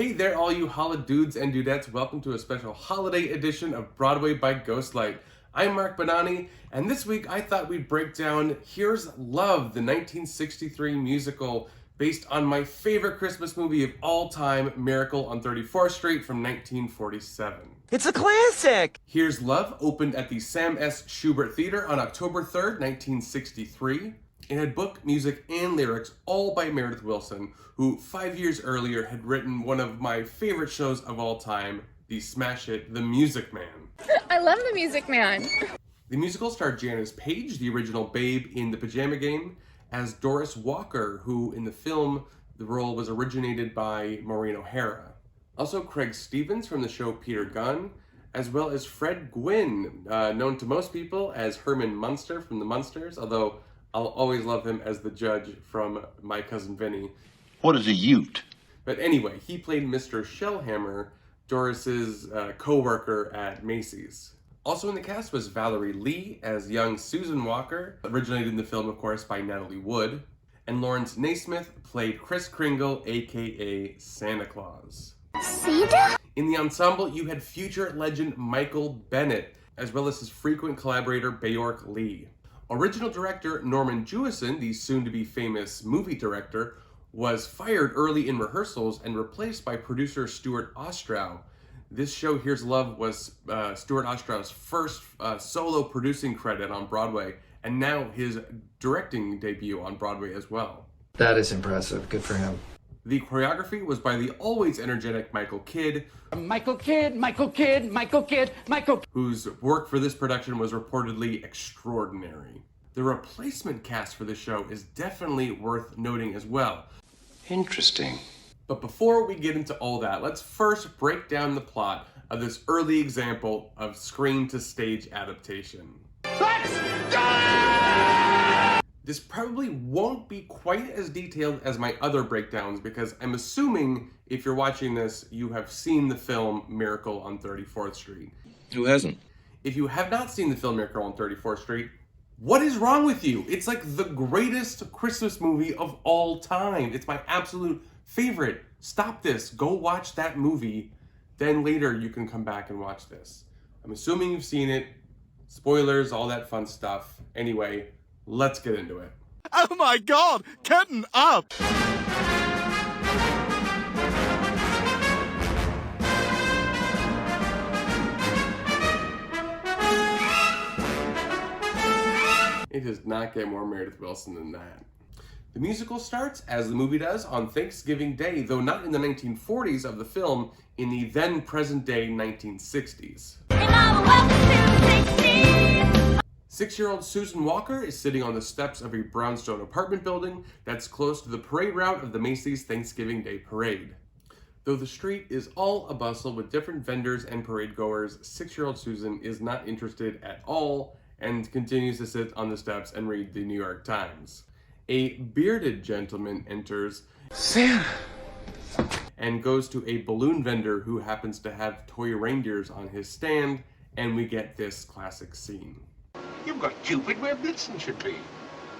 Hey there, all you holla dudes and dudettes. Welcome to a special holiday edition of Broadway by Ghostlight. I'm Mark Bonanni, and this week I thought we'd break down Here's Love, the 1963 musical based on my favorite Christmas movie of all time, Miracle on 34th Street from 1947. It's a classic! Here's Love opened at the Sam S. Schubert Theater on October 3rd, 1963. It had book, music, and lyrics all by Meredith Willson, who 5 years earlier had written one of my favorite shows of all time, the smash hit The Music Man. I love The Music Man. The musical starred Janice Page, the original Babe in The Pajama Game, as Doris Walker, who in the film, the role was originated by Maureen O'Hara. Also Craig Stevens from the show Peter Gunn, as well as Fred Gwynne, known to most people as Herman Munster from The Munsters, although I'll always love him as the judge from My Cousin Vinny. What is a ute? But anyway, he played Mr. Shellhammer, Doris's co-worker at Macy's. Also in the cast was Valerie Lee as young Susan Walker, originated in the film, of course, by Natalie Wood. And Lawrence Naismith played Kris Kringle, aka Santa Claus. Santa? In the ensemble, you had future legend Michael Bennett, as well as his frequent collaborator Bjork Lee. Original director Norman Jewison, the soon-to-be famous movie director, was fired early in rehearsals and replaced by producer Stuart Ostrow. This show, Here's Love, was Stuart Ostrow's first solo producing credit on Broadway, and now his directing debut on Broadway as well. That is impressive. Good for him. The choreography was by the always energetic Michael Kidd, whose work for this production was reportedly extraordinary. The replacement cast for the show is definitely worth noting as well. Interesting. But before we get into all that, let's first break down the plot of this early example of screen-to-stage adaptation. Let's go! This probably won't be quite as detailed as my other breakdowns because I'm assuming if you're watching this, you have seen the film Miracle on 34th Street. Who hasn't? If you have not seen the film Miracle on 34th Street, what is wrong with you? It's like the greatest Christmas movie of all time. It's my absolute favorite. Stop this. Go watch that movie. Then later you can come back and watch this. I'm assuming you've seen it. Spoilers, all that fun stuff. Anyway, let's get into it. Oh my God! Curtain up! It does not get more Meredith Willson than that. The musical starts, as the movie does, on Thanksgiving Day, though not in the 1940s of the film, in the then present-day 1960s. 6-year-old Susan Walker is sitting on the steps of a brownstone apartment building that's close to the parade route of the Macy's Thanksgiving Day Parade. Though the street is all abustle with different vendors and parade goers, 6-year-old Susan is not interested at all and continues to sit on the steps and read the New York Times. A bearded gentleman enters Santa! And goes to a balloon vendor who happens to have toy reindeers on his stand, and we get this classic scene. You've got Cupid where Blitzen should be.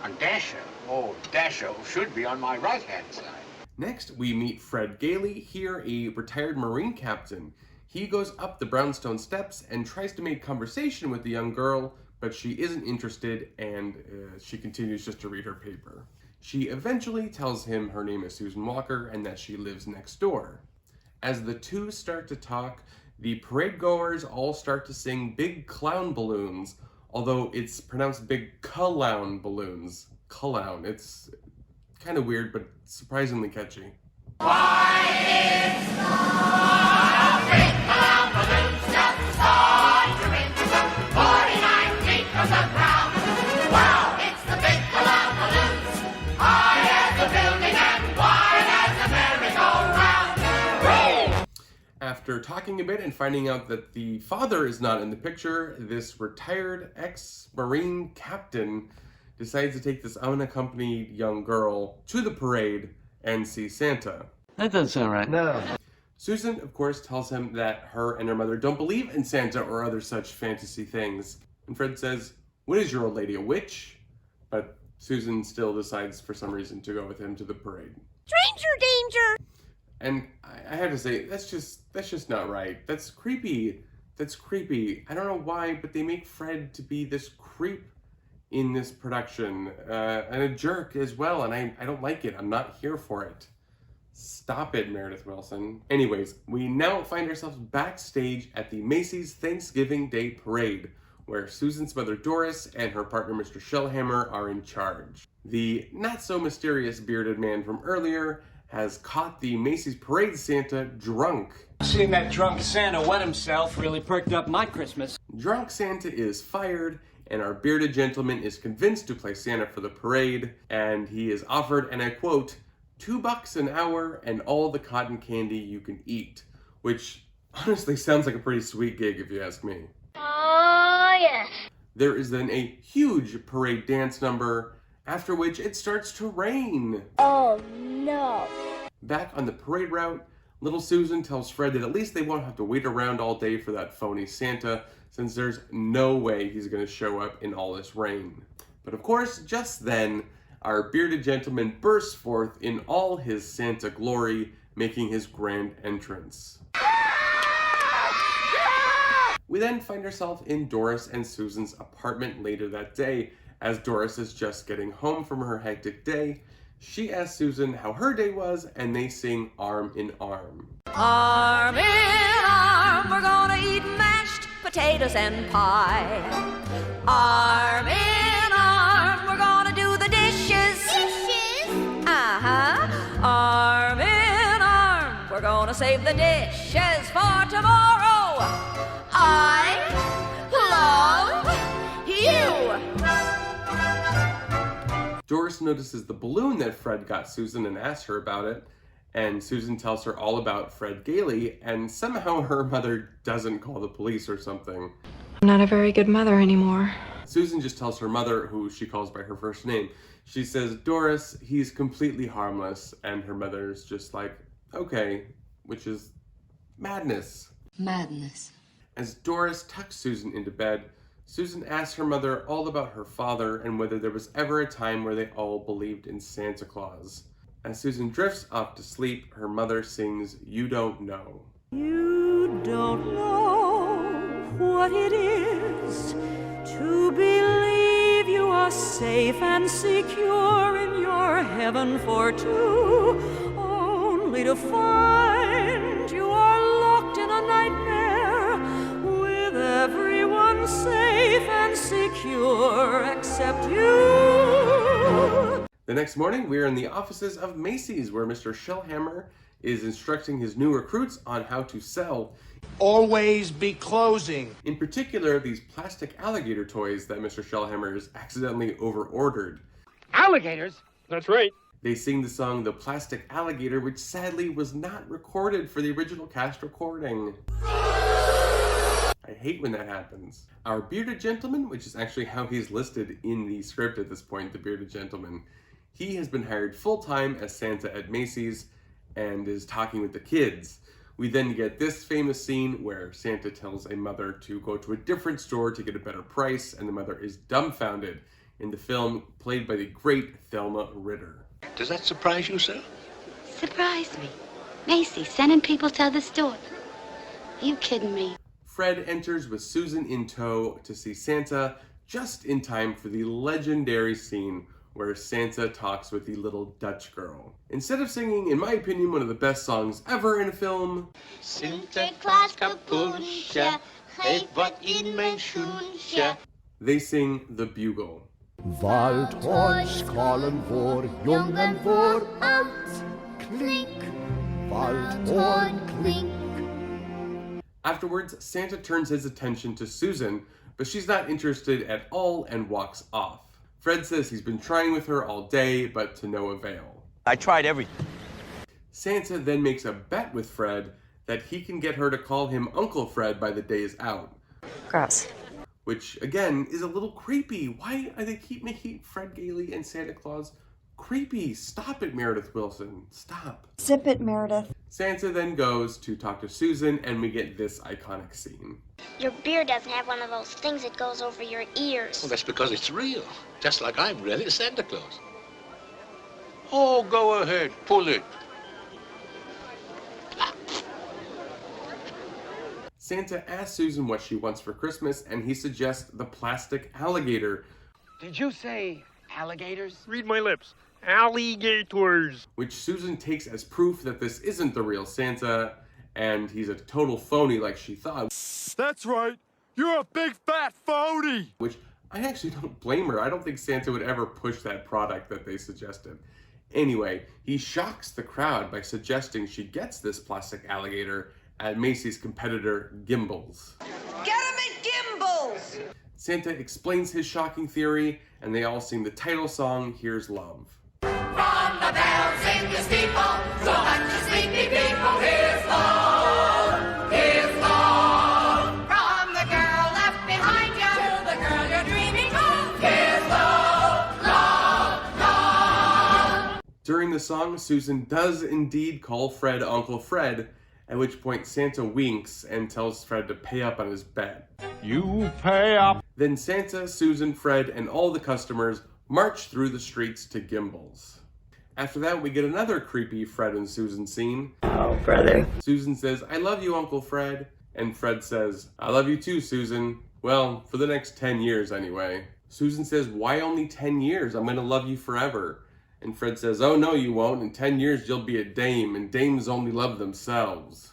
And Dasher, oh, Dasher should be on my right-hand side. Next, we meet Fred Gailey, here a retired Marine captain. He goes up the brownstone steps and tries to make conversation with the young girl, but she isn't interested and she continues just to read her paper. She eventually tells him her name is Susan Walker and that she lives next door. As the two start to talk, the parade goers all start to sing Big Clown Balloons, although it's pronounced Big Clown Balloons. Clown. It's kind of weird, but surprisingly catchy. Why it's the big clown balloons just start to ring 49 feet from the ground. Wow, it's the big clown balloons, high as a building and wide as a merry-go-round. After talking a bit and finding out that the father is not in the picture, this retired ex-Marine captain decides to take this unaccompanied young girl to the parade and see Santa. That doesn't sound right. No. Susan, of course, tells him that her and her mother don't believe in Santa or other such fantasy things. And Fred says, "What is your old lady, a witch?" But Susan still decides for some reason to go with him to the parade. Stranger danger! And I have to say, that's just not right. That's creepy. That's creepy. I don't know why, but they make Fred to be this creep in this production, and a jerk as well, and I don't like it. I'm not here for it. Stop it, Meredith Willson. Anyways, we now find ourselves backstage at the Macy's Thanksgiving Day Parade, where Susan's mother Doris and her partner Mr. Shellhammer are in charge. The not-so-mysterious bearded man from earlier has caught the Macy's Parade Santa drunk. Seeing that drunk Santa wet himself really perked up my Christmas. Drunk Santa is fired, and our bearded gentleman is convinced to play Santa for the parade, and he is offered, and I quote, $2 an hour and all the cotton candy you can eat, which honestly sounds like a pretty sweet gig if you ask me. Oh, yes. There is then a huge parade dance number, after which it starts to rain. Oh, no. Back on the parade route, little Susan tells Fred that at least they won't have to wait around all day for that phony Santa, since there's no way he's going to show up in all this rain. But of course, just then, our bearded gentleman bursts forth in all his Santa glory, making his grand entrance. We then find ourselves in Doris and Susan's apartment later that day. As Doris is just getting home from her hectic day, she asks Susan how her day was, and they sing Arm in Arm. Arm in arm, we're gonna eat mashed potatoes and pie. Arm in arm, we're gonna do the dishes. Arm in arm, we're gonna save the dishes for tomorrow. I love you. Doris notices the balloon that Fred got Susan and asks her about it, and Susan tells her all about Fred Gailey, and somehow her mother doesn't call the police or something. I'm not a very good mother anymore. Susan just tells her mother, who she calls by her first name. She says, Doris, he's completely harmless, and her mother's just like, okay, which is madness. Madness. As Doris tucks Susan into bed, Susan asks her mother all about her father and whether there was ever a time where they all believed in Santa Claus. As Susan drifts off to sleep, her mother sings You Don't Know. You don't know what it is to believe you are safe and secure in your heaven for two, only to find you are locked in a nightmare with everyone safe and secure except you. The next morning, we are in the offices of Macy's, where Mr. Shellhammer is instructing his new recruits on how to sell. Always be closing. In particular, these plastic alligator toys that Mr. Shellhammer has accidentally over-ordered. Alligators? That's right. They sing the song The Plastic Alligator, which sadly was not recorded for the original cast recording. I hate when that happens. Our bearded gentleman, which is actually how he's listed in the script at this point, the bearded gentleman, he has been hired full-time as Santa at Macy's and is talking with the kids. We then get this famous scene where Santa tells a mother to go to a different store to get a better price, and the mother is dumbfounded, in the film played by the great Thelma Ritter. Does that surprise you, sir? Surprise me. Macy sending people to other stores. Are you kidding me? Fred enters with Susan in tow to see Santa just in time for the legendary scene where Santa talks with the little Dutch girl. Instead of singing, in my opinion, one of the best songs ever in a film, Sinterklaas kapoensje, geef wat in mijn schoensje. they sing The Bugle. Waldhorns callen voor jong en voor oud. Klink, waldhorn klink. Afterwards, Santa turns his attention to Susan, but she's not interested at all and walks off. Fred says he's been trying with her all day, but to no avail. I tried everything. Santa then makes a bet with Fred that he can get her to call him Uncle Fred by the day is out. Gross. Which, again, is a little creepy. Why do they keep making Fred Gailey and Santa Claus creepy? Stop it, Meredith Willson. Stop. Zip it, Meredith. Santa then goes to talk to Susan, and we get this iconic scene. Your beard doesn't have one of those things that goes over your ears. Well, that's because it's real. Just like I'm really Santa Claus. Oh, go ahead. Pull it. Santa asks Susan what she wants for Christmas, and he suggests the plastic alligator. Did you say alligators? Read my lips. Alligators. Which Susan takes as proof that this isn't the real Santa, and he's a total phony like she thought. That's right. You're a big fat phony. Which I actually don't blame her. I don't think Santa would ever push that product that they suggested. Anyway, he shocks the crowd by suggesting she gets this plastic alligator at Macy's competitor Gimbels. Get him at Gimbels! Santa explains his shocking theory, and they all sing the title song, Here's Love. From the bells in the steeple, so much you sleepy people, here's love, here's love. From the girl left behind you, to the girl you're dreaming of, here's love, love, love. During the song, Susan does indeed call Fred Uncle Fred, at which point Santa winks and tells Fred to pay up on his bet. You pay up. Then Santa, Susan, Fred, and all the customers march through the streets to Gimbels. After that, we get another creepy Fred and Susan scene. Oh, brother. Susan says, I love you, Uncle Fred. And Fred says, I love you too, Susan. Well, for the next 10 years anyway. Susan says, why only 10 years? I'm gonna love you forever. And Fred says, oh no you won't. In 10 years you'll be a dame, and dames only love themselves.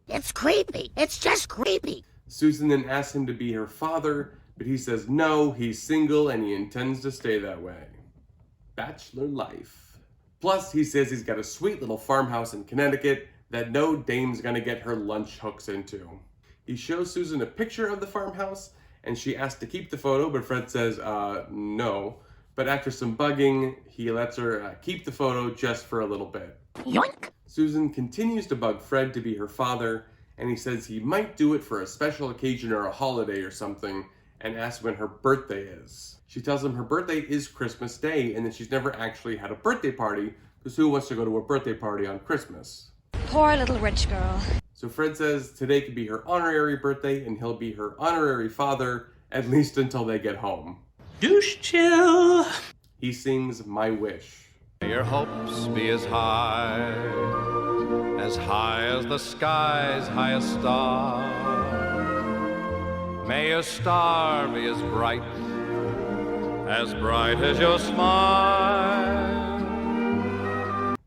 It's creepy. It's just creepy. Susan then asks him to be her father, but he says no, he's single and he intends to stay that way. Bachelor life. Plus, he says he's got a sweet little farmhouse in Connecticut that no dame's gonna get her lunch hooks into. He shows Susan a picture of the farmhouse, and she asks to keep the photo, but Fred says, no. But after some bugging, he lets her keep the photo just for a little bit. Yoink. Susan continues to bug Fred to be her father, and he says he might do it for a special occasion or a holiday or something, and asks when her birthday is. She tells him her birthday is Christmas Day, and that she's never actually had a birthday party, because who wants to go to a birthday party on Christmas? Poor little rich girl. So Fred says today could be her honorary birthday, and he'll be her honorary father, at least until they get home. Douche chill. He sings My Wish. May your hopes be as high as the sky's highest star. May your star be as bright as your smile.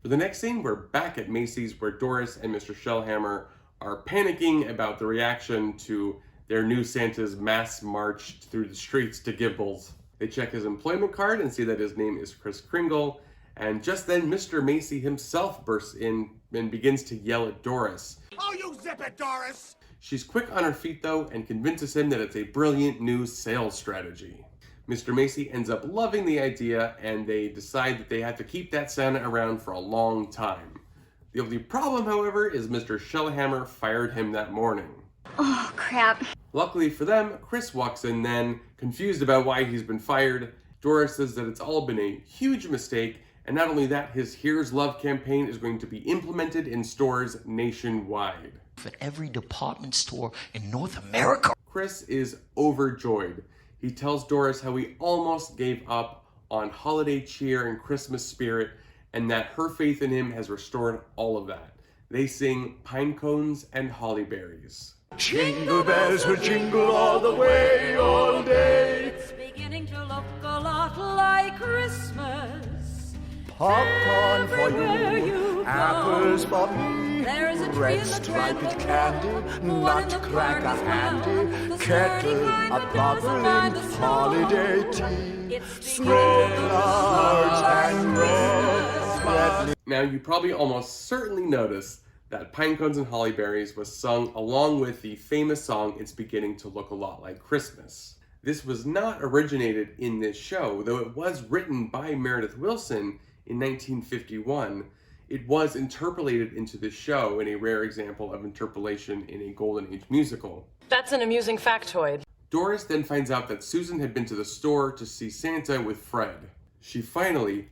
For the next scene, we're back at Macy's, where Doris and Mr. Shellhammer are panicking about the reaction to their new Santa's mass march through the streets to Gimbels. They check his employment card and see that his name is Kris Kringle, and just then Mr. Macy himself bursts in and begins to yell at Doris. Oh, you zip it, Doris! She's quick on her feet though, and convinces him that it's a brilliant new sales strategy. Mr. Macy ends up loving the idea, and they decide that they have to keep that Santa around for a long time. The only problem, however, is Mr. Shellhammer fired him that morning. Oh, crap. Luckily for them, Kris walks in then, confused about why he's been fired. Doris says that it's all been a huge mistake, and not only that, his Here's Love campaign is going to be implemented in stores nationwide. For every department store in North America. Kris is overjoyed. He tells Doris how he almost gave up on holiday cheer and Christmas spirit, and that her faith in him has restored all of that. They sing Pine Cones and Holly Berries. Jingle bells will jingle all the way, all day. It's beginning to look a lot like Christmas. Popcorn for Everywhere you, you apples go. for me, There is a tree red in the striped trend candy, one in the nutcracker park as well. handy, The kettle, sturdy kind a that doesn't mind the bubbling snow. holiday tea, It's spread beginning to large look and like red, spread Now you probably almost certainly noticed that Pine Cones and Holly Berries was sung along with the famous song It's Beginning to Look a Lot Like Christmas. This was not originated in this show, though it was written by Meredith Willson in 1951. It was interpolated into the show in a rare example of interpolation in a Golden Age musical. That's an amusing factoid. Doris then finds out that Susan had been to the store to see Santa with Fred. She finally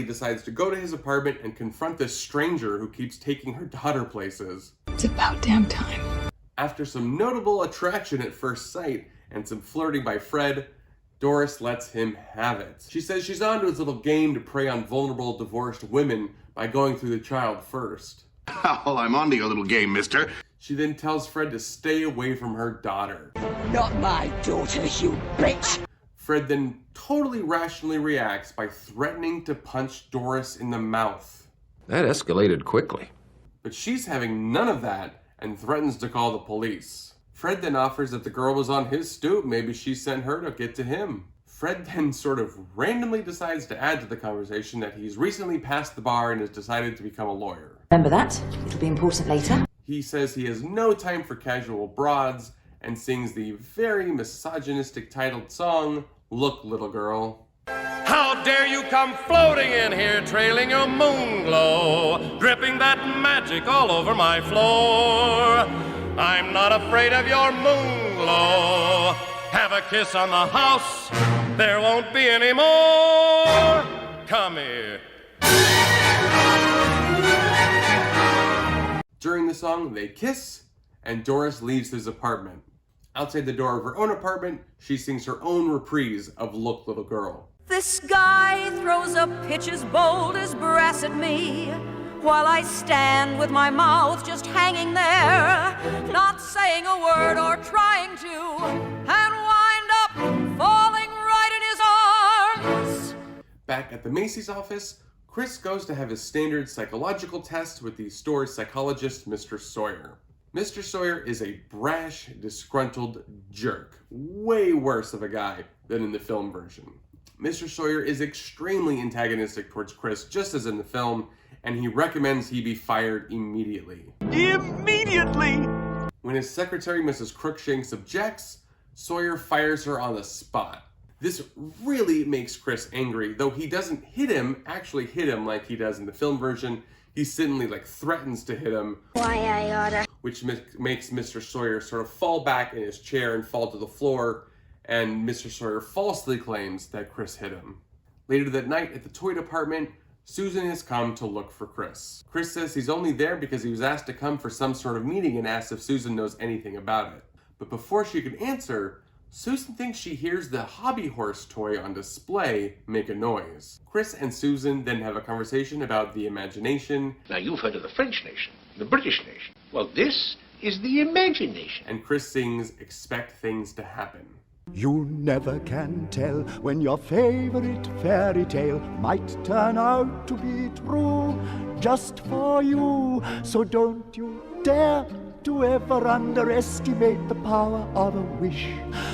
decides to go to his apartment and confront this stranger who keeps taking her daughter places. It's about damn time. After some notable attraction at first sight and some flirting by Fred, Doris lets him have it. She says she's onto his little game to prey on vulnerable divorced women by going through the child first. Well, I'm onto your little game, mister. She then tells Fred to stay away from her daughter. Not my daughter, you bitch! Fred then totally rationally reacts by threatening to punch Doris in the mouth. That escalated quickly. But she's having none of that and threatens to call the police. Fred then offers that the girl was on his stoop, maybe she sent her to get to him. Fred then sort of randomly decides to add to the conversation that he's recently passed the bar and has decided to become a lawyer. Remember that? It'll be important later. He says he has no time for casual broads and sings the very misogynistic titled song, Look, Little Girl. How dare you come floating in here, trailing your moon glow, dripping that magic all over my floor. I'm not afraid of your moon glow. Have a kiss on the house, there won't be any more. Come here. During the song, they kiss, and Doris leaves his apartment. Outside the door of her own apartment, she sings her own reprise of Look, Little Girl. This guy throws a pitch as bold as brass at me, while I stand with my mouth just hanging there, not saying a word or trying to, and wind up falling right in his arms. Back at the Macy's office, Chris goes to have his standard psychological test with the store's psychologist, Mr. Sawyer. Mr. Sawyer is a brash, disgruntled jerk. Way worse of a guy than in the film version. Mr. Sawyer is extremely antagonistic towards Chris, just as in the film, and he recommends he be fired immediately. Immediately! When his secretary, Mrs. Crookshanks, objects, Sawyer fires her on the spot. This really makes Chris angry, though he doesn't actually hit him like he does in the film version. He suddenly threatens to hit him. Why I oughta. Which makes Mr. Sawyer sort of fall back in his chair and fall to the floor, and Mr. Sawyer falsely claims that Chris hit him. Later that night at the toy department, Susan has come to look for Chris. Chris says he's only there because he was asked to come for some sort of meeting and asks if Susan knows anything about it. But before she can answer, Susan thinks she hears the hobby horse toy on display make a noise. Chris and Susan then have a conversation about the imagination. Now, you've heard of the French nation, the British nation. Well, this is the imagination. And Chris sings Expect Things to Happen. You never can tell when your favorite fairy tale might turn out to be true just for you. So don't you dare to ever underestimate the power of a wish.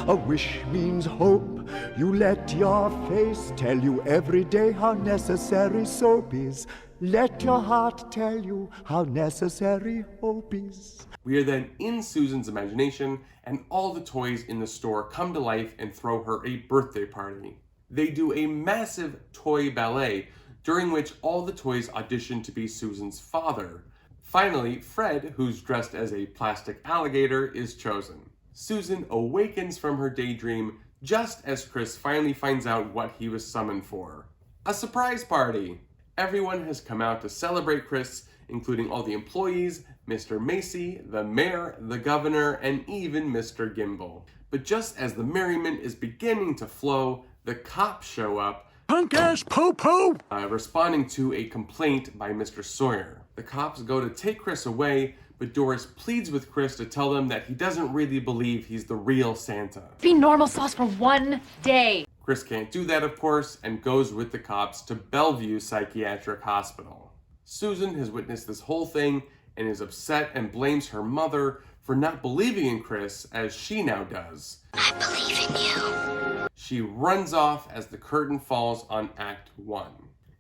A wish means hope. You let your face tell you every day how necessary soap is. Let your heart tell you how necessary hope is. We are then in Susan's imagination, and all the toys in the store come to life and throw her a birthday party. They do a massive toy ballet, during which all the toys audition to be Susan's father. Finally, Fred, who's dressed as a plastic alligator, is chosen. Susan awakens from her daydream just as Chris finally finds out what he was summoned for. A surprise party! Everyone has come out to celebrate Chris, including all the employees, Mr. Macy, the mayor, the governor, and even Mr. Gimble. But just as the merriment is beginning to flow, the cops show up, punk-ass po-po! Responding to a complaint by Mr. Sawyer. The cops go to take Chris away, but Doris pleads with Chris to tell them that he doesn't really believe he's the real Santa. Be normal sauce for one day. Chris can't do that, of course, and goes with the cops to Bellevue Psychiatric Hospital. Susan has witnessed this whole thing and is upset and blames her mother for not believing in Chris, as she now does. I believe in you. She runs off as the curtain falls on Act 1.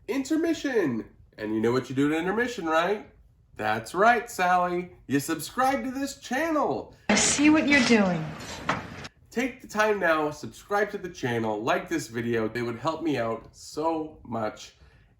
Intermission! And you know what you do at intermission, right? That's right, Sally. You subscribe to this channel. I see what you're doing. Take the time now, subscribe to the channel, like this video. They would help me out so much.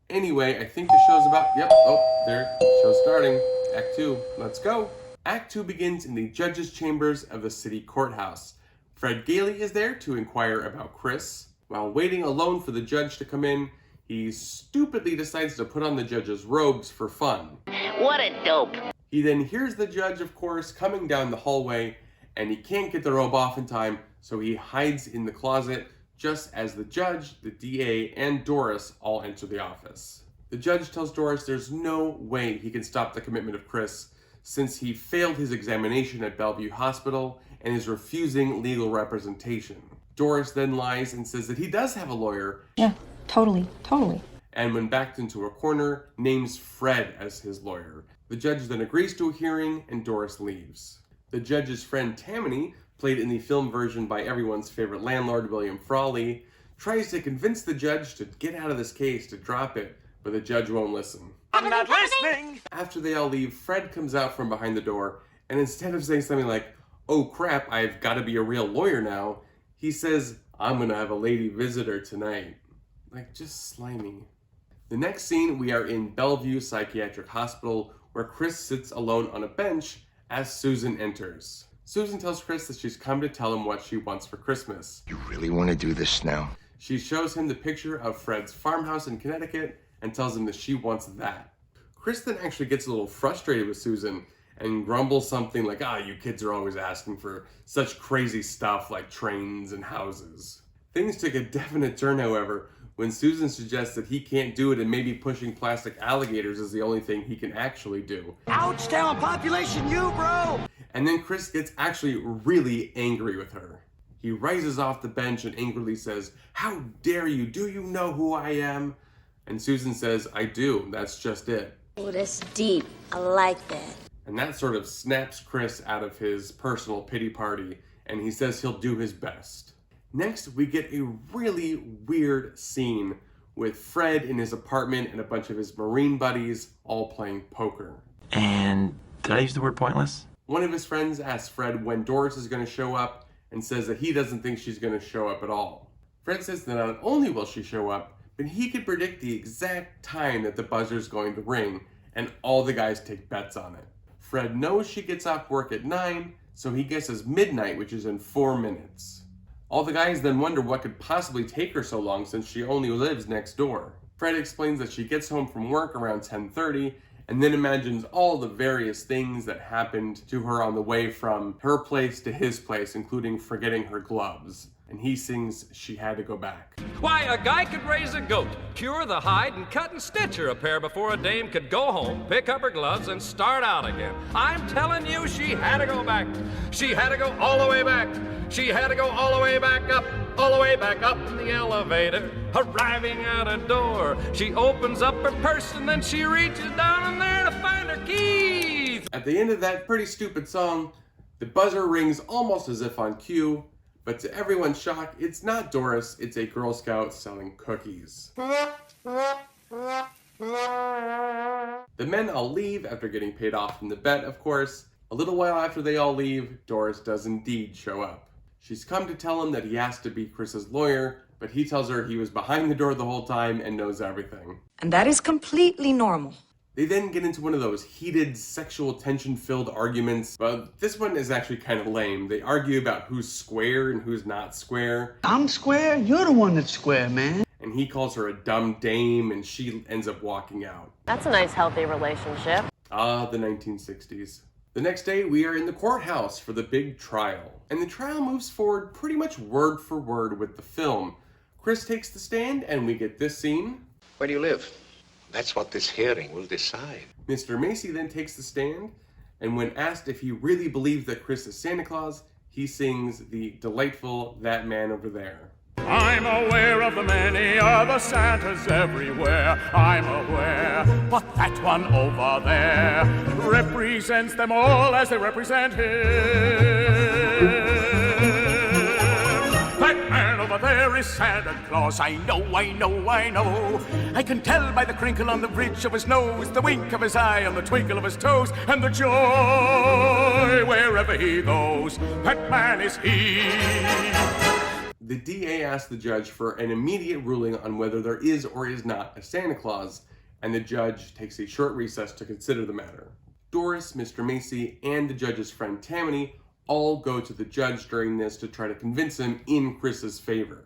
Anyway, I think the show's about... Yep, oh, there, show's starting. Act 2, let's go. Act 2 begins in the judge's chambers of the city courthouse. Fred Gailey is there to inquire about Chris. While waiting alone for the judge to come in, he stupidly decides to put on the judge's robes for fun. What a dope. He then hears the judge, of course, coming down the hallway, and he can't get the robe off in time, so he hides in the closet just as the judge, the DA, and Doris all enter the office. The judge tells Doris there's no way he can stop the commitment of Chris, since he failed his examination at Bellevue Hospital and is refusing legal representation. Doris then lies and says that he does have a lawyer. Yeah, totally. And when backed into a corner, names Fred as his lawyer. The judge then agrees to a hearing and Doris leaves. The judge's friend Tammany, played in the film version by everyone's favorite landlord William Frawley, tries to convince the judge to get out of this case, to drop it, but the judge won't listen. I'm not listening! After they all leave, Fred comes out from behind the door, and instead of saying something like, "Oh crap, I've got to be a real lawyer now," he says, "I'm gonna have a lady visitor tonight." Like, just slimy. The next scene, we are in Bellevue Psychiatric Hospital, where Chris sits alone on a bench as Susan enters. Susan tells Chris that she's come to tell him what she wants for Christmas. You really want to do this now? She shows him the picture of Fred's farmhouse in Connecticut and tells him that she wants that. Chris then actually gets a little frustrated with Susan and grumbles something like, "You kids are always asking for such crazy stuff like trains and houses." Things took a definite turn, however, when Susan suggests that he can't do it and maybe pushing plastic alligators is the only thing he can actually do. Ouch, town population, you, bro! And then Chris gets actually really angry with her. He rises off the bench and angrily says, "How dare you? Do you know who I am?" And Susan says, "I do, that's just it." Oh, that's deep. I like that. And that sort of snaps Chris out of his personal pity party, and he says he'll do his best. Next, we get a really weird scene with Fred in his apartment and a bunch of his Marine buddies all playing poker. And did I use the word pointless? One of his friends asks Fred when Doris is going to show up and says that he doesn't think she's going to show up at all. Fred says that not only will she show up, but he could predict the exact time that the buzzer's going to ring, and all the guys take bets on it. Fred knows she gets off work at 9, so he guesses midnight, which is in 4 minutes. All the guys then wonder what could possibly take her so long since she only lives next door. Fred explains that she gets home from work around 10:30 and then imagines all the various things that happened to her on the way from her place to his place, including forgetting her gloves. And he sings She Had to Go Back. Why, a guy could raise a goat, cure the hide, and cut and stitch her a pair before a dame could go home, pick up her gloves, and start out again. I'm telling you, she had to go back. She had to go all the way back. She had to go all the way back up, all the way back up in the elevator. Arriving at a door, she opens up her purse and then she reaches down in there to find her keys. At the end of that pretty stupid song, the buzzer rings almost as if on cue, but to everyone's shock, it's not Doris, it's a Girl Scout selling cookies. The men all leave after getting paid off from the bet, of course. A little while after they all leave, Doris does indeed show up. She's come to tell him that he has to be Chris's lawyer, but he tells her he was behind the door the whole time and knows everything. And that is completely normal. They then get into one of those heated, sexual tension-filled arguments, but this one is actually kind of lame. They argue about who's square and who's not square. I'm square, you're the one that's square, man. And he calls her a dumb dame, and she ends up walking out. That's a nice, healthy relationship. Ah, the 1960s. The next day, we are in the courthouse for the big trial. And the trial moves forward pretty much word for word with the film. Chris takes the stand, and we get this scene. Where do you live? That's what this hearing will decide. Mr. Macy then takes the stand, and when asked if he really believes that Chris is Santa Claus, he sings the delightful That Man Over There. I'm aware of the many other Santas everywhere. I'm aware, but that one over there represents them all as they represent him. That man over there is Santa Claus. I know, I know, I know. I can tell by the crinkle on the bridge of his nose, the wink of his eye, and the twinkle of his toes, and the joy wherever he goes. That man is he. The DA asked the judge for an immediate ruling on whether there is or is not a Santa Claus, and the judge takes a short recess to consider the matter. Doris, Mr. Macy, and the judge's friend Tammany all go to the judge during this to try to convince him in Chris's favor.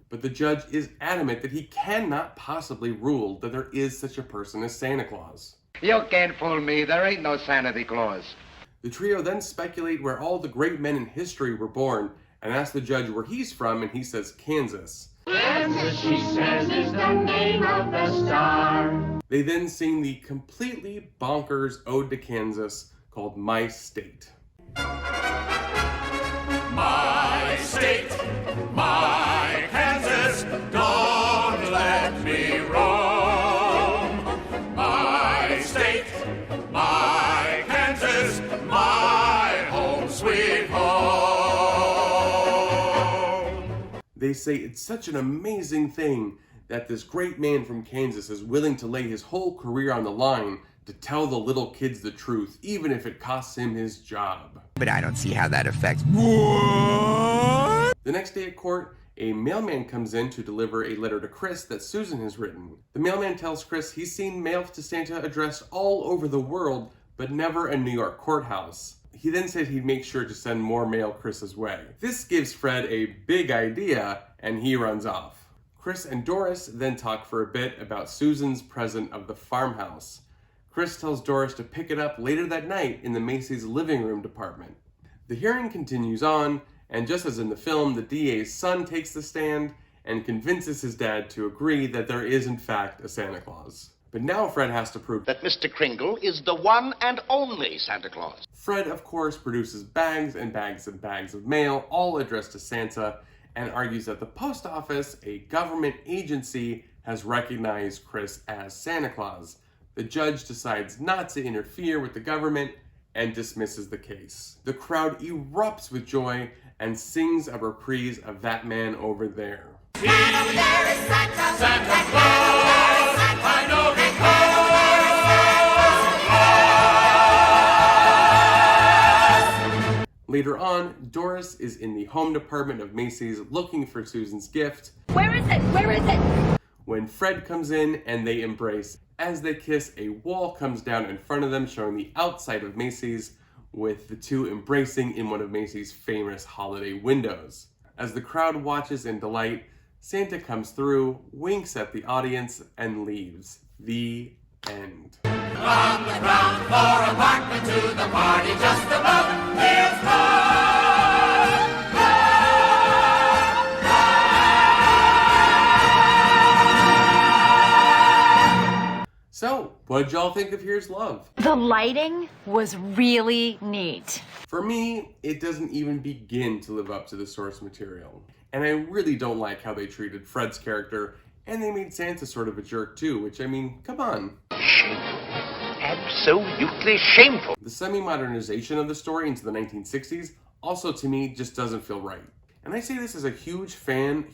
But the judge is adamant that he cannot possibly rule that there is such a person as Santa Claus. You can't fool me. There ain't no Santa Claus. The trio then speculate where all the great men in history were born and ask the judge where he's from, and he says Kansas. Kansas, she says, is the name of the star. They then sing the completely bonkers Ode to Kansas, called My State. My state, my Kansas, don't let me roam. My state, my Kansas, my home sweet home. They say it's such an amazing thing that this great man from Kansas is willing to lay his whole career on the line to tell the little kids the truth, even if it costs him his job. But I don't see how that affects. What? The next day at court, a mailman comes in to deliver a letter to Chris that Susan has written. The mailman tells Chris he's seen mail to Santa addressed all over the world, but never a New York courthouse. He then said he'd make sure to send more mail Chris's way. This gives Fred a big idea, and he runs off. Chris and Doris then talk for a bit about Susan's present of the farmhouse. Chris tells Doris to pick it up later that night in the Macy's living room department. The hearing continues on, and just as in the film, the DA's son takes the stand and convinces his dad to agree that there is in fact a Santa Claus. But now Fred has to prove that Mr. Kringle is the one and only Santa Claus. Fred, of course, produces bags and bags and bags of mail, all addressed to Santa, and argues that the post office, a government agency, has recognized Chris as Santa Claus. The judge decides not to interfere with the government and dismisses the case. The crowd erupts with joy and sings a reprise of That Man Over There. Man over there is Santa, Santa Claus, I know because. Later on, Doris is in the home department of Macy's looking for Susan's gift. Where is it? Where is it? When Fred comes in and they embrace. As they kiss, a wall comes down in front of them showing the outside of Macy's, with the two embracing in one of Macy's famous holiday windows. As the crowd watches in delight, Santa comes through, winks at the audience, and leaves. The end. From the ground floor apartment to the party just above, here's love. So, what did y'all think of Here's Love? The lighting was really neat. For me, it doesn't even begin to live up to the source material. And I really don't like how they treated Fred's character, and they made Santa sort of a jerk too, which, I mean, come on. Shameful. Absolutely shameful. The semi-modernization of the story into the 1960s also, to me, just doesn't feel right. And I say this as a huge fan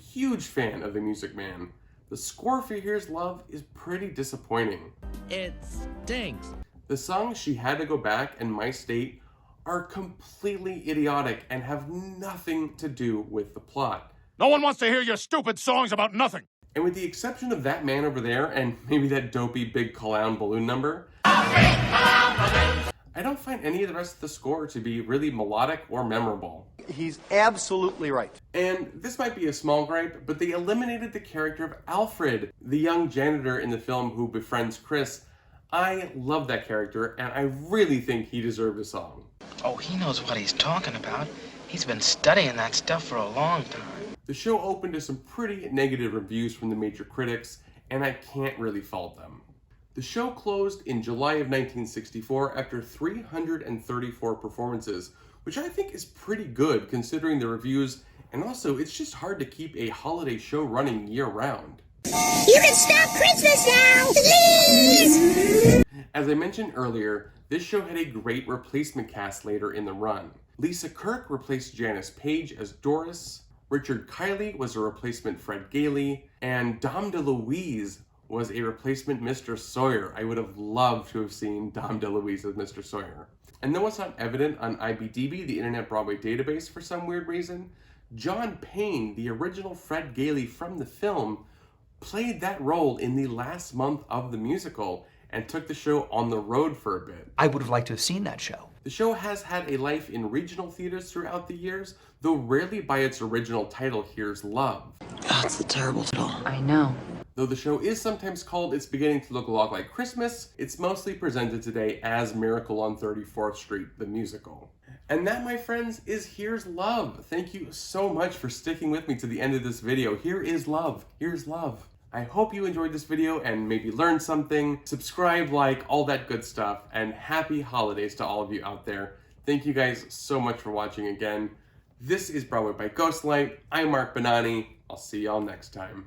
of The Music Man. The score for Here's Love is pretty disappointing. It stinks. The songs She Had to Go Back and My State are completely idiotic and have nothing to do with the plot. No one wants to hear your stupid songs about nothing. And with the exception of That Man Over There and maybe that dopey Big Clown balloon number, I don't find any of the rest of the score to be really melodic or memorable. He's absolutely right. And this might be a small gripe, but they eliminated the character of Alfred, the young janitor in the film who befriends Chris. I love that character, and I really think he deserved a song. Oh, he knows what he's talking about. He's been studying that stuff for a long time. The show opened to some pretty negative reviews from the major critics, and I can't really fault them. The show closed in July of 1964 after 334 performances, which I think is pretty good considering the reviews, and also it's just hard to keep a holiday show running year-round. You can stop Christmas now, please! As I mentioned earlier, this show had a great replacement cast later in the run. Lisa Kirk replaced Janice Page as Doris, Richard Kiley was a replacement Fred Gailey, and Dom DeLuise was a replacement Mr. Sawyer. I would have loved to have seen Dom DeLuise as Mr. Sawyer. And though it's not evident on IMDb, the Internet Broadway database, for some weird reason, John Payne, the original Fred Gailey from the film, played that role in the last month of the musical and took the show on the road for a bit. I would have liked to have seen that show. The show has had a life in regional theaters throughout the years, though rarely by its original title, Here's Love. That's a terrible title. I know. Though the show is sometimes called It's Beginning to Look a Lot Like Christmas, it's mostly presented today as Miracle on 34th Street, the musical. And that, my friends, is Here's Love. Thank you so much for sticking with me to the end of this video. Here is love. Here's love. I hope you enjoyed this video and maybe learned something. Subscribe, like, all that good stuff, and happy holidays to all of you out there. Thank you guys so much for watching again. This is Broadway by Ghostlight. I'm Mark Bonanni. I'll see y'all next time.